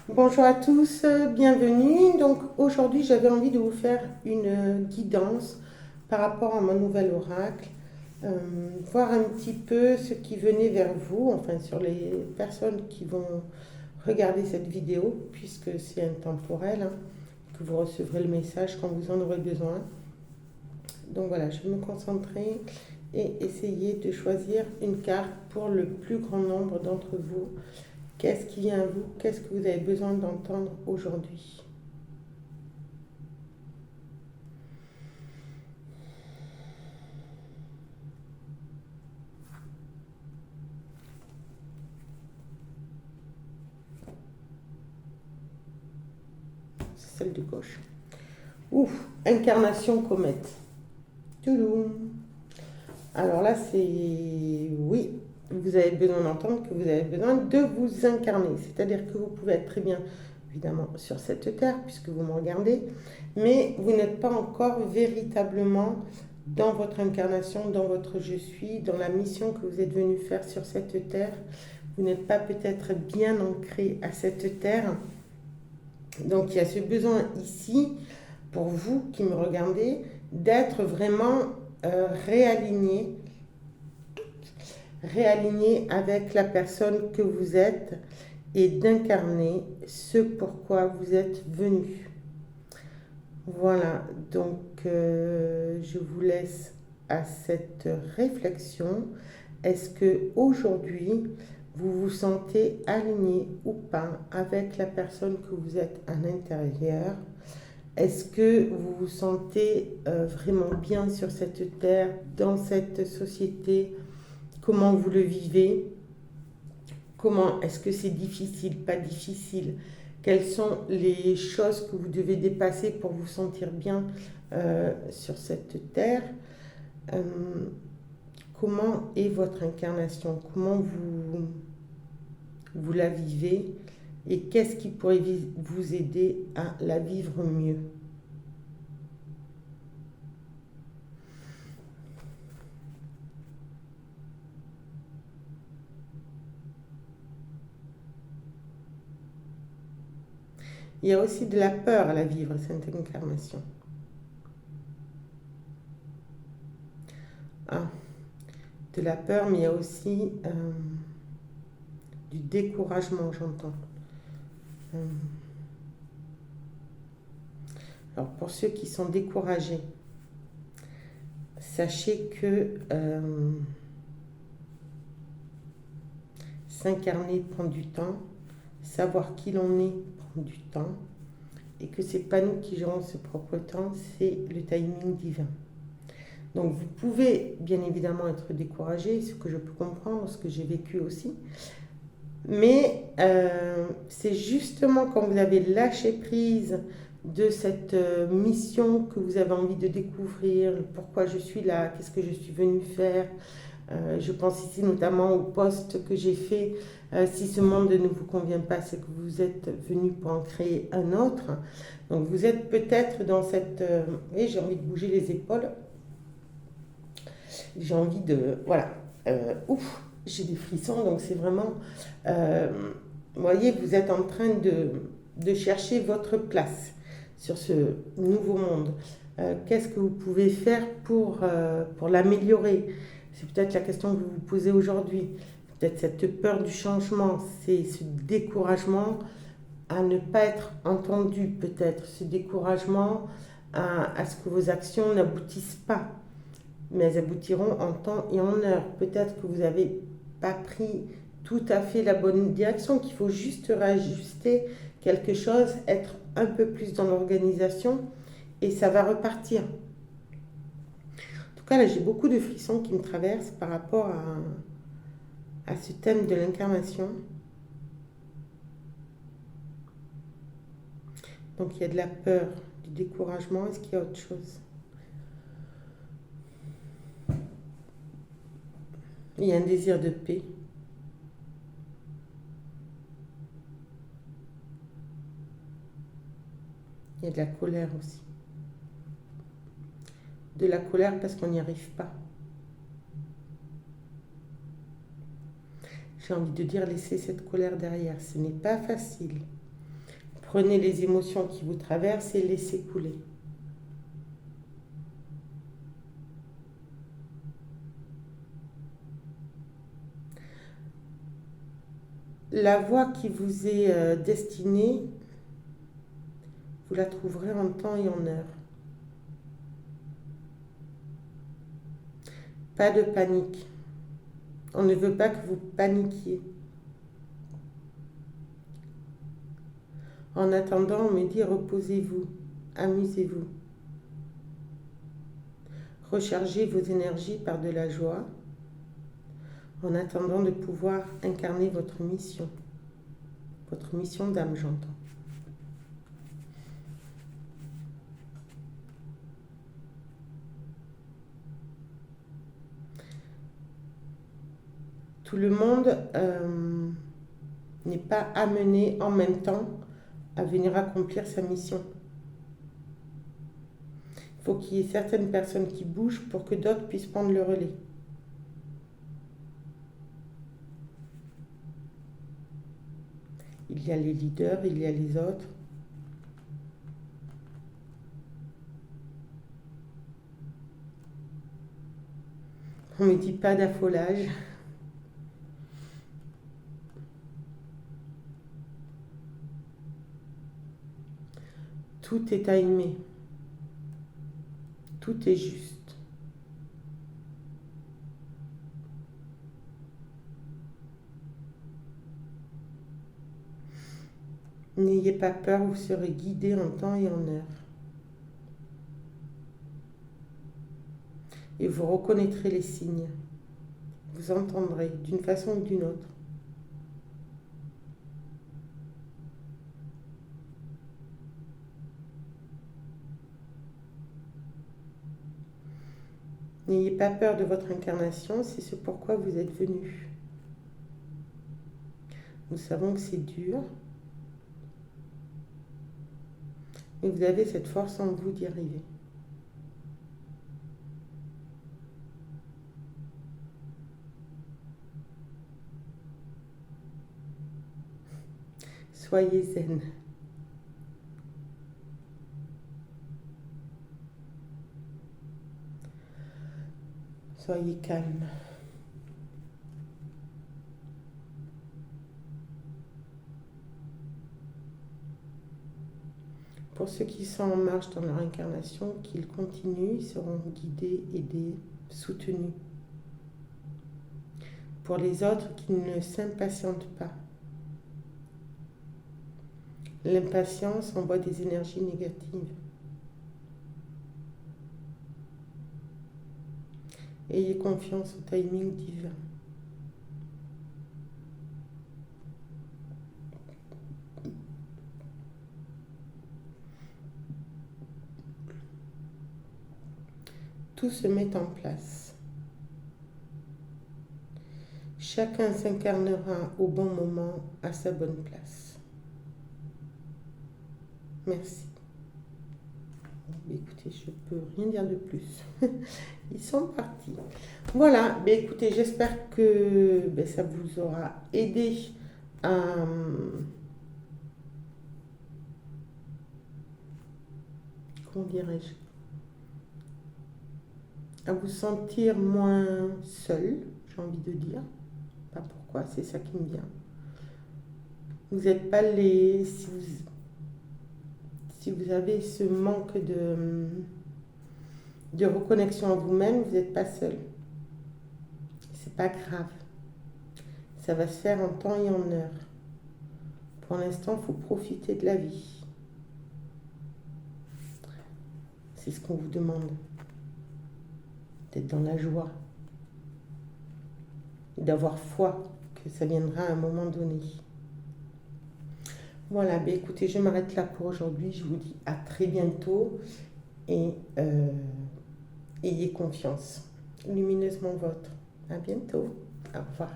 Bonjour à tous, bienvenue. Donc aujourd'hui j'avais envie de vous faire une guidance par rapport à mon nouvel oracle, voir un petit peu ce qui venait vers vous, enfin sur les personnes qui vont regarder cette vidéo, puisque c'est intemporel, hein, que vous recevrez le message quand vous en aurez besoin. Donc voilà, je vais me concentrer et essayer de choisir une carte pour le plus grand nombre d'entre vous. Qu'est-ce qui vient à vous? Qu'est-ce que vous avez besoin d'entendre aujourd'hui? C'est celle de gauche. Ouf, incarnation comète. Touloum. Alors là, c'est oui, vous avez besoin d'entendre que vous avez besoin de vous incarner. C'est-à-dire que vous pouvez être très bien, évidemment, sur cette terre, puisque vous me regardez, mais vous n'êtes pas encore véritablement dans votre incarnation, dans votre je suis, dans la mission que vous êtes venu faire sur cette terre. Vous n'êtes pas peut-être bien ancré à cette terre. Donc il y a ce besoin ici, pour vous qui me regardez, d'être vraiment réaligné, réaligné avec la personne que vous êtes et d'incarner ce pourquoi vous êtes venu. Voilà, donc je vous laisse à cette réflexion. Est-ce que aujourd'hui vous vous sentez aligné ou pas avec la personne que vous êtes à l'intérieur? Est-ce que vous vous sentez vraiment bien sur cette terre, dans cette société? Comment vous le vivez? Comment est-ce que c'est difficile, pas difficile? Quelles sont les choses que vous devez dépasser pour vous sentir bien sur cette terre? Euh, comment est votre incarnation? Comment vous la vivez? Et qu'est-ce qui pourrait vous aider à la vivre mieux? Il y a aussi de la peur à la vivre, cette incarnation. Ah, de la peur, mais il y a aussi du découragement, j'entends. Euh, alors pour ceux qui sont découragés, sachez que s'incarner prend du temps, savoir qui l'on est prend du temps, et que c'est pas nous qui gérons ce propre temps, c'est le timing divin. Donc vous pouvez bien évidemment être découragé, ce que je peux comprendre, ce que j'ai vécu aussi, mais c'est justement quand vous avez lâché prise de cette mission que vous avez envie de découvrir, pourquoi je suis là, qu'est-ce que je suis venue faire. Je pense ici notamment au poste que j'ai fait. Si ce monde ne vous convient pas, c'est que vous êtes venu pour en créer un autre. Donc vous êtes peut-être dans cette... oui, j'ai envie de bouger les épaules. J'ai envie de... Voilà. Ouf, j'ai des frissons, donc c'est vraiment... vous voyez, vous êtes en train de chercher votre place sur ce nouveau monde. Qu'est-ce que vous pouvez faire pour l'améliorer? C'est peut-être la question que vous vous posez aujourd'hui. Peut-être cette peur du changement, c'est ce découragement à ne pas être entendu, peut-être ce découragement à ce que vos actions n'aboutissent pas, mais elles aboutiront en temps et en heure. Peut-être que vous n'avez pas pris tout à fait la bonne direction, qu'il faut juste réajuster quelque chose, être un peu plus dans l'organisation et ça va repartir. En tout cas, là, j'ai beaucoup de frissons qui me traversent par rapport à ce thème de l'incarnation. Donc, il y a de la peur, du découragement. Est-ce qu'il y a autre chose? Il y a un désir de paix. Il y a de la colère aussi. De la colère parce qu'on n'y arrive pas. J'ai envie de dire laissez cette colère derrière. Ce n'est pas facile. Prenez les émotions qui vous traversent et laissez couler. La voie qui vous est destinée, vous la trouverez en temps et en heure. Pas de panique. On ne veut pas que vous paniquiez. En attendant, on me dit reposez-vous, amusez-vous. Rechargez vos énergies par de la joie en attendant de pouvoir incarner votre mission d'âme, j'entends. Tout le monde n'est pas amené en même temps à venir accomplir sa mission. Il faut qu'il y ait certaines personnes qui bougent pour que d'autres puissent prendre le relais. Il y a les leaders, il y a les autres. On ne me dit pas d'affolage. Tout est à aimer. Tout est juste. N'ayez pas peur, vous serez guidé en temps et en heure. Et vous reconnaîtrez les signes. Vous entendrez d'une façon ou d'une autre. N'ayez pas peur de votre incarnation, c'est ce pourquoi vous êtes venu. Nous savons que c'est dur, mais vous avez cette force en vous d'y arriver. Soyez zen. Soyez calme. Pour ceux qui sont en marche dans leur incarnation, qu'ils continuent, ils seront guidés, aidés, soutenus. Pour les autres qui ne s'impatientent pas. L'impatience envoie des énergies négatives. Ayez confiance au timing divin. Tout se met en place. Chacun s'incarnera au bon moment, à sa bonne place. Merci. Écoutez, je ne peux rien dire de plus. Ils sont partis. Voilà, écoutez, j'espère que ça vous aura aidé à, comment dirais-je, à vous sentir moins seul, j'ai envie de dire. Pas pourquoi, c'est ça qui me vient. Vous n'êtes pas les... Si vous avez ce manque de reconnexion à vous-même, vous n'êtes pas seul. C'est pas grave. Ça va se faire en temps et en heure. Pour l'instant, il faut profiter de la vie. C'est ce qu'on vous demande. D'être dans la joie. Et d'avoir foi que ça viendra à un moment donné. Voilà, écoutez, je m'arrête là pour aujourd'hui. Je vous dis à très bientôt et ayez confiance. Lumineusement vôtre. À bientôt. Au revoir.